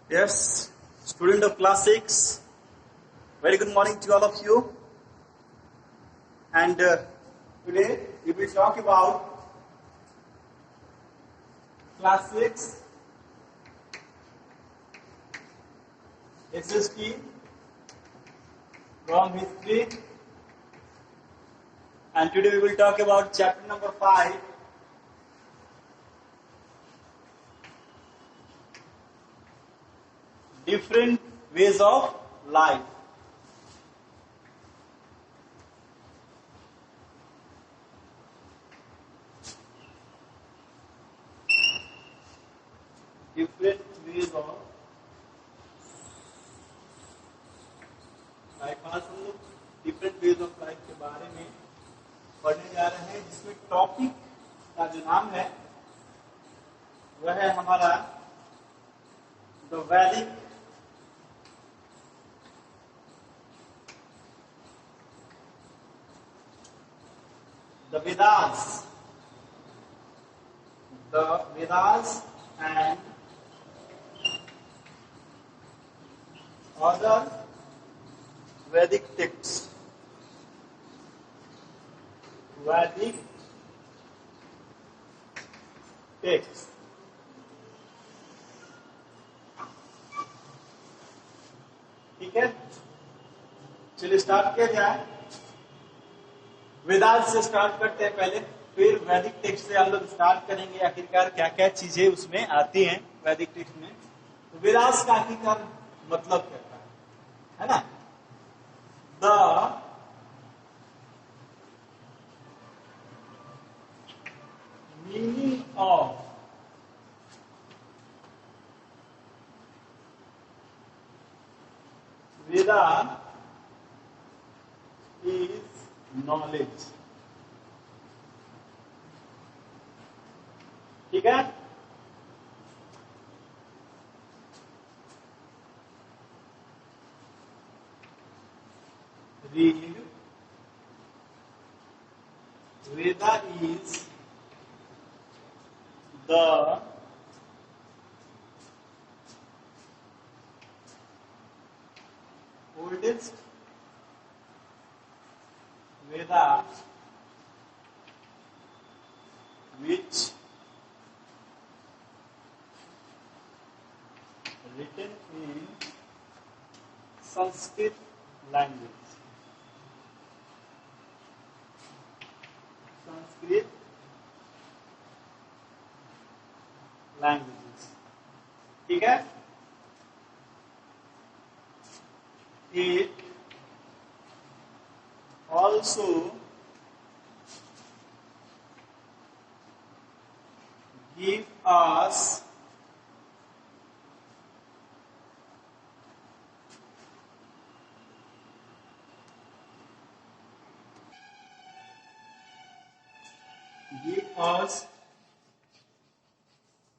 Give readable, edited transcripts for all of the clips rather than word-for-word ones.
Yes, student of class 6, very good morning to all of you. And today we will talk about class 6 SST from history. And today we will talk about chapter number 5. Different ways of life. Different ways of life. आज हम लोग different ways of life के बारे में पढ़ने जा रहे हैं, जिसमें टॉपिक का जो नाम है वह है हमारा द वैदिक the Vedas and other Vedic texts. Vedic texts. ठीक है, चलिए स्टार्ट किया जाए। वेदांत से स्टार्ट करते हैं पहले, फिर वैदिक टेक्स्ट से हम लोग स्टार्ट करेंगे आखिरकार क्या क्या चीजें उसमें आती हैं वैदिक टेक्स्ट में। तो वेदांत का आखिरकार मतलब क्या है ना? The meaning of Veda is knowledge. ठीक है, read Veda is the oldest Veda which written in Sanskrit language. Sanskrit languages. ठीक है, it also give us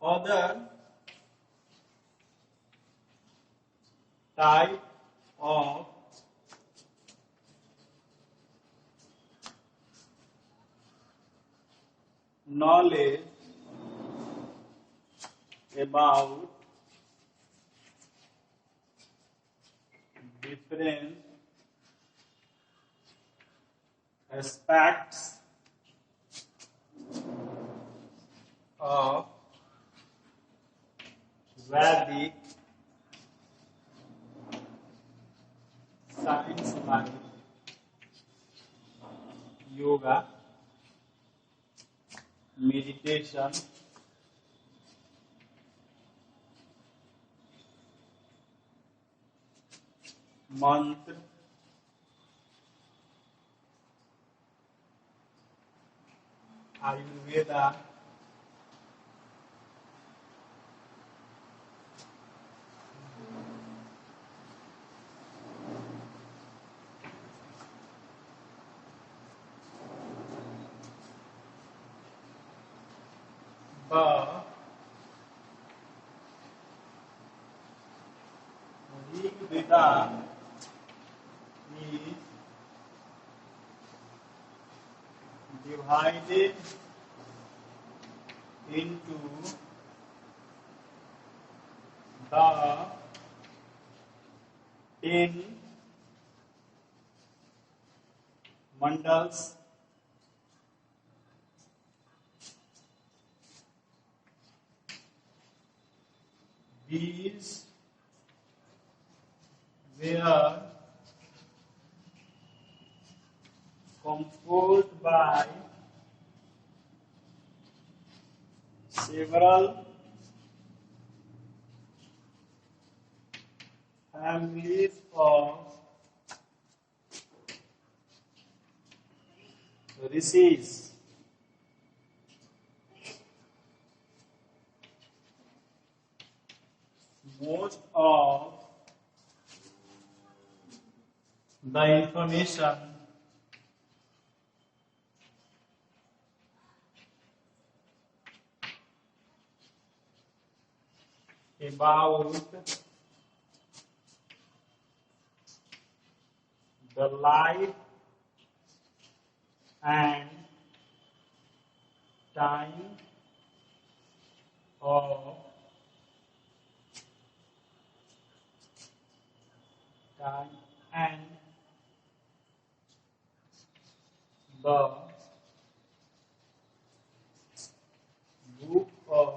other type of knowledge about different aspects of Vedic science like yoga, meditation, mantra, Ayurveda, Rig Veda is divided into the 10 mandals these were composed by several families of rishis. Most of the information about the life and time of and the book of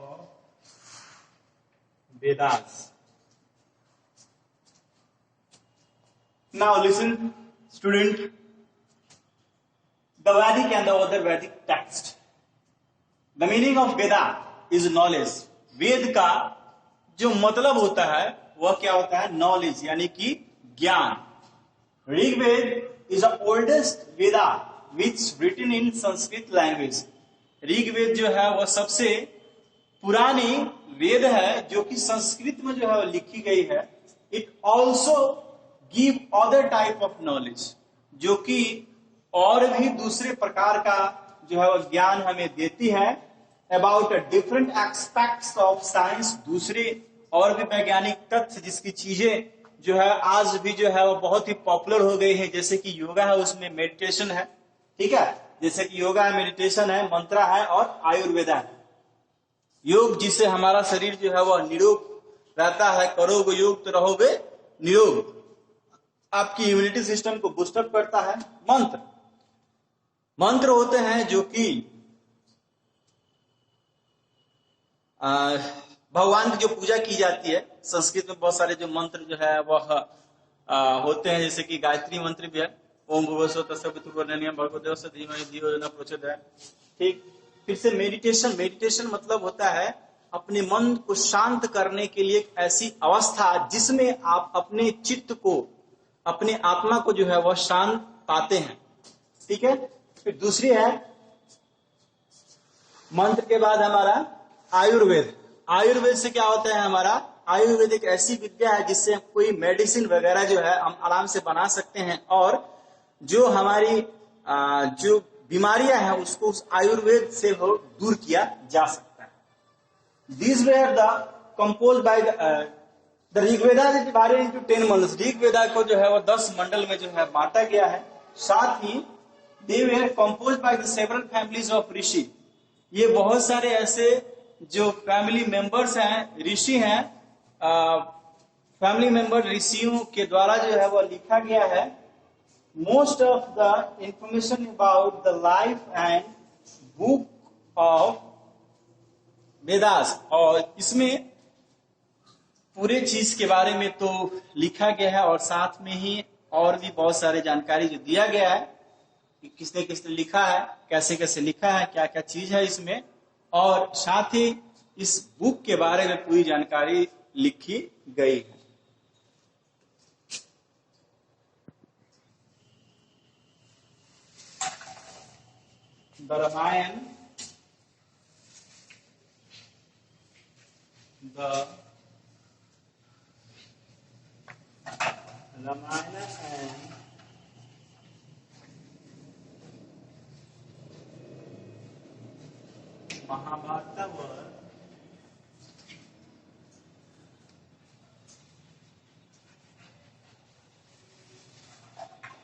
Vedas. Now listen, student, the Vedic and the other Vedic text. The meaning of Veda is knowledge. वेद का जो मतलब होता है वह क्या होता है? Knowledge, यानी कि ज्ञान. Rigveda is the oldest Veda which written in Sanskrit language. Rigveda जो है वह सबसे पुरानी वेद है जो कि संस्कृत में जो है वह लिखी गई है. It also give other type of knowledge, जो कि और भी दूसरे प्रकार का जो है वह ज्ञान हमें देती है. About different aspects of science, दूसरे और भी वैज्ञानिक तथ्य जिसकी चीजें जो है आज भी जो है वो बहुत ही पॉपुलर हो गई है. जैसे कि योगा है, उसमें मेडिटेशन है, ठीक है. जैसे कि योगा है, मेडिटेशन है, मंत्रा है और आयुर्वेदा है. योग जिससे हमारा शरीर जो है वह निरोग रहता है. करोगे योग तो रहोगे निरोग. आपकी इम्यूनिटी सिस्टम को बूस्टअप करता है. मंत्र होते हैं जो कि भगवान की जो पूजा की जाती है. संस्कृत में बहुत सारे जो मंत्र जो है वह होते हैं, जैसे कि गायत्री मंत्र भी है. ओम भुवस्सुः तत्सवितुर्वरेण्यं भर्गो देवस्य धीमहि धियो यो नः प्रचोदयात्. ठीक. फिर से मेडिटेशन मतलब होता है अपने मन को शांत करने के लिए एक ऐसी अवस्था जिसमें आप अपने चित्त को, अपने आत्मा को जो है वह शांत पाते हैं. ठीक है. फिर दूसरी है मंत्र के बाद हमारा आयुर्वेद. आयुर्वेद से क्या होता है? हमारा आयुर्वेद एक ऐसी विद्या है जिससे कोई मेडिसिन वगैरह जो है हम आराम से बना सकते हैं और जो हमारी जो बीमारियां हैं उसको उस आयुर्वेद से वो दूर किया जा सकता है. These were the composed by the Rigveda is divided into 10 mandals. Rigveda को जो है वो 10 मंडल में जो है बांटा गया है. साथ ही they were composed by the several families of ऋषि. ये बहुत सारे ऐसे जो फैमिली मेंबर्स हैं, ऋषि हैं, फैमिली मेंबर ऋषियों के द्वारा जो है वह लिखा गया है. Most of the information about the life and book of Vedas. और इसमें पूरे चीज के बारे में तो लिखा गया है और साथ में ही और भी बहुत सारे जानकारी जो दिया गया है कि किसने किसने लिखा है, कैसे कैसे लिखा है, क्या क्या चीज है इसमें. और साथ ही इस बुक के बारे में पूरी जानकारी लिखी गई है. The Ramayana, and Mahabharata were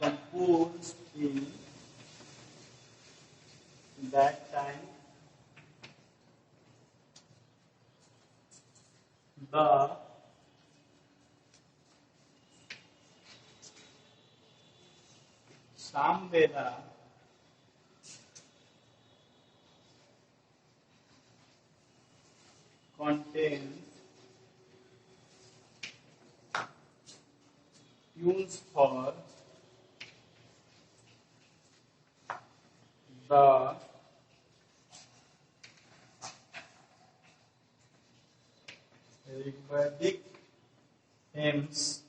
composed in that time. The Samveda contains tunes for the Rigvedic hymns,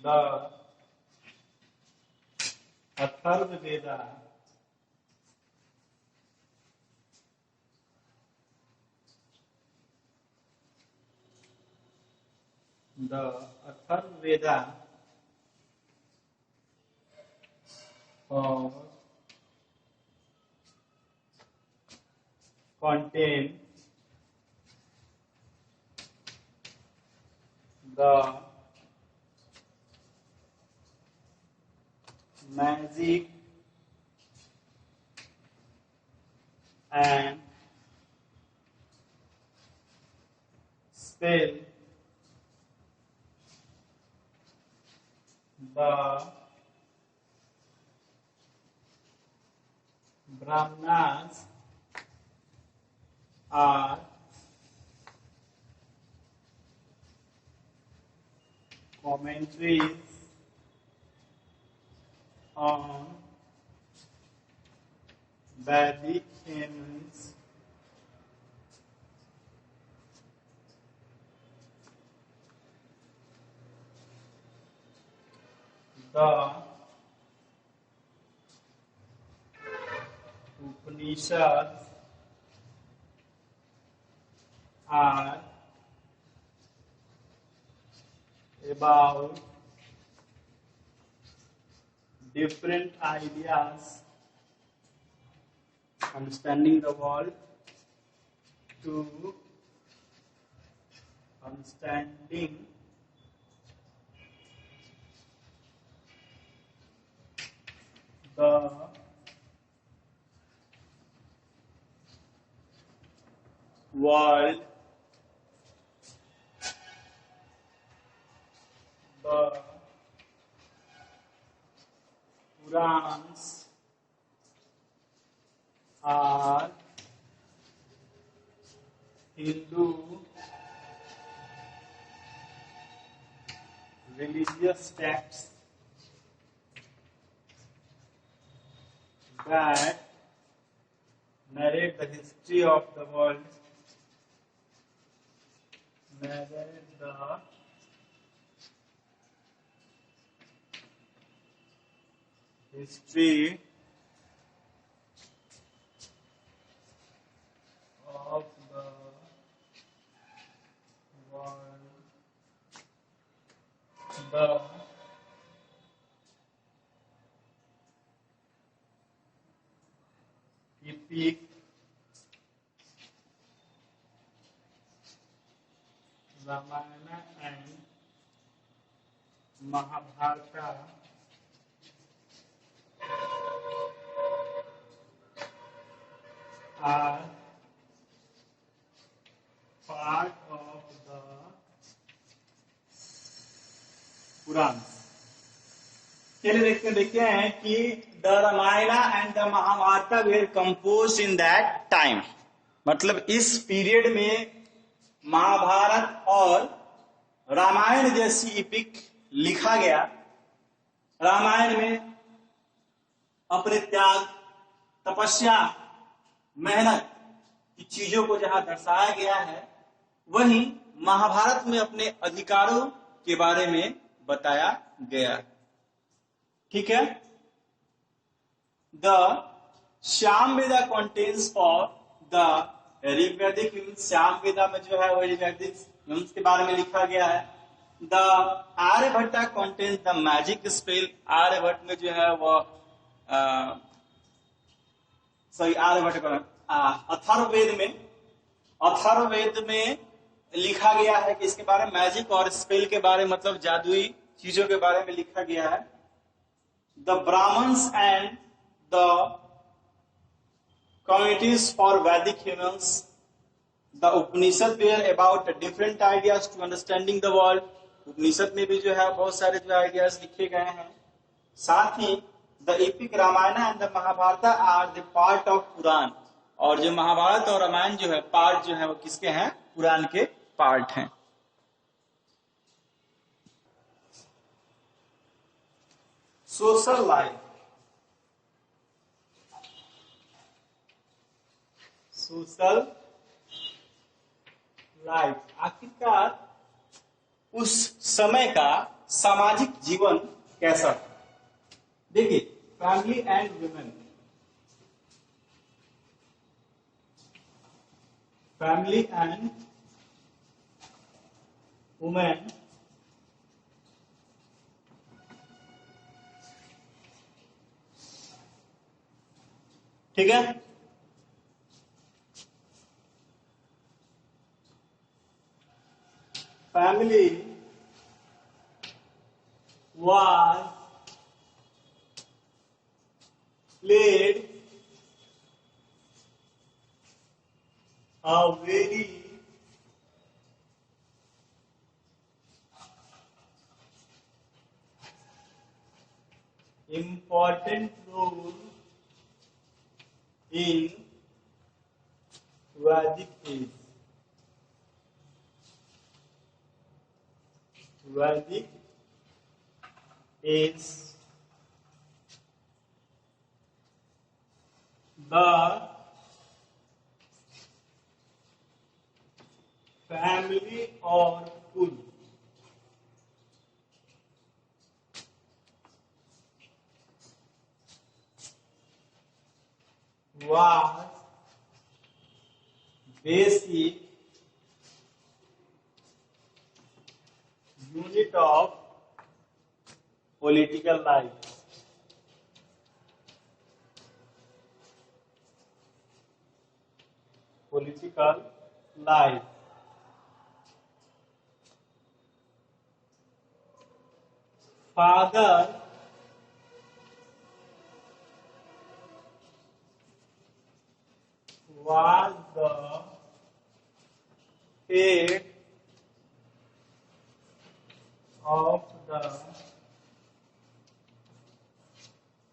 the Atharvaveda, or contain the magic and spell the Brahmanas are commentaries on Vedic hymns, the Upanishads are about different ideas, understanding the world to understanding the world, the Purans are Hindu religious texts that narrate the history of the world, narrate the history of the world, the epic Ramayana and Mahabharata are part of the Purans. चलिए देखते हैं कि the Ramayana and the Mahabharata were compose in that time, मतलब इस period में महाभारत और रामायण जैसी EPIC लिखा गया। रामायण में अपने त्याग, तपस्या, मेहनत की चीजों को जहां दर्शाया गया है, वहीं महाभारत में अपने अधिकारों के बारे में बताया गया। ठीक है। The Samaveda contains for the Rigvedic hymns, Samaveda में जो है वो ऋग्वैदिक हिम्स के बारे में लिखा गया है। The Aryabhatta contains the magic spell, Aryabhatta में जो है वो आर्यभट्ट अथर्ववेद में लिखा गया है कि इसके बारे में मैजिक और स्पेल के बारे में, मतलब जादुई चीजों के बारे में लिखा गया है। The Brahmanas and the communities for Vedic humans, the Upanishad were about different ideas to understanding the world. Upanishad में भी जो है बहुत सारे जो आइडियाज लिखे गए हैं। साथ ही the epic Ramayana and the Mahabharata are the part of Purana. और जो महाभारत और रामायण जो है पार्ट जो है वो किसके हैं? पुराण के पार्ट हैं। सोशल लाइफ, सोशल लाइफ आखिरकार उस समय का सामाजिक जीवन कैसा था? देखिए, family and women, family and women ठीक है। Family was played a very important role in Vedic age. Vedic is the family or kull was basic unit of political life. Political life. Father was the head of the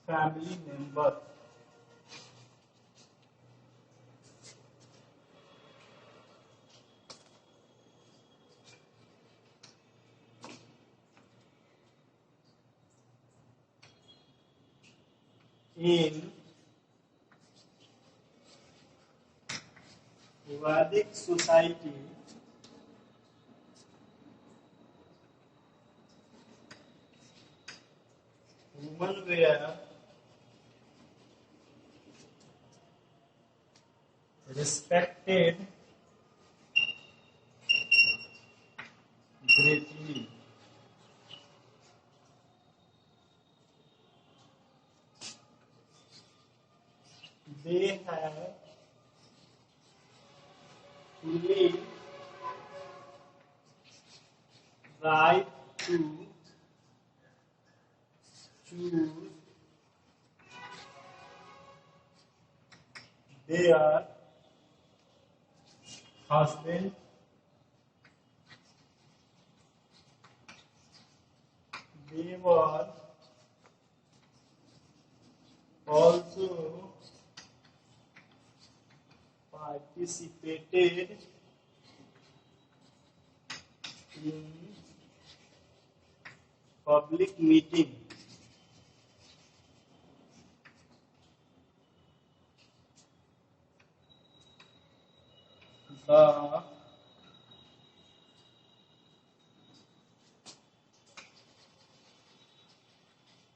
family member. In Vedic society, women were respected greatly. They have fully right to choose their husband, they were also participated in public meeting. The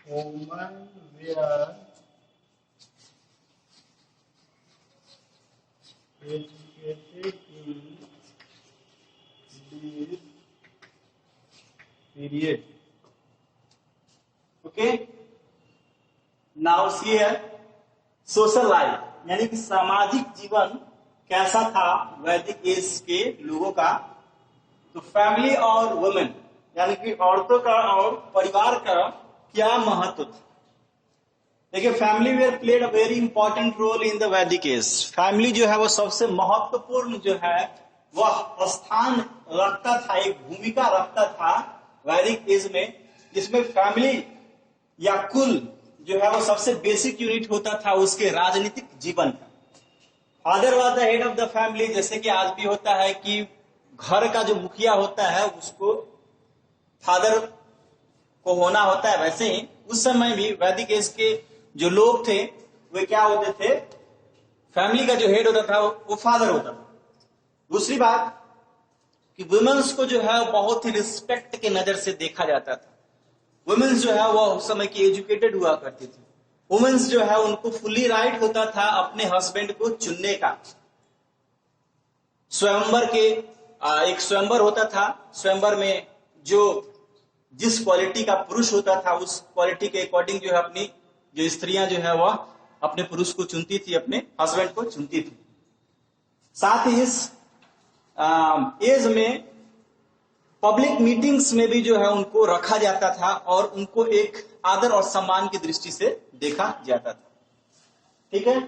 women were educated in this period. Okay. Now here social life यानी कि सामाजिक जीवन कैसा था वैदिक as के लोगों का। तो फैमिली और वुमेन यानी कि औरतों का और परिवार का क्या महत्व था। देखिए family were played a very important role in the Vedic age. Family जो है वो सबसे महत्वपूर्ण जो है वह स्थान रखता था, एक भूमिका रखता था वैदिक एज में, जिसमें फैमिली या कुल जो है वो सबसे बेसिक यूनिट होता था उसके राजनीतिक जीवन का। Father was the head of the family, जैसे कि आज भी होता है कि घर का जो मुखिया होता है उसको फादर को होना होता है, वैसे ही उस समय भी वैदिक एज के जो लोग थे वे क्या होते थे, फैमिली का जो हेड होता था वो फादर होता था। दूसरी बात कि वुमेन्स को जो है बहुत ही रिस्पेक्ट के नजर से देखा जाता था। वुमेन्स जो है वो उस समय की एजुकेटेड हुआ करती थी। वुमेन्स जो है उनको फुल्ली राइट होता था अपने हस्बैंड को चुनने का। स्वयंवर के एक स्वयंवर होता था, स्वयंवर में जो जिस क्वालिटी का पुरुष होता था उस क्वालिटी के अकॉर्डिंग जो है अपनी जो स्त्रियां जो है वह अपने पुरुष को चुनती थी, अपने हस्बैंड को चुनती थी। साथ ही इस एज में पब्लिक मीटिंग्स में भी जो है उनको रखा जाता था और उनको एक आदर और सम्मान की दृष्टि से देखा जाता था। ठीक है।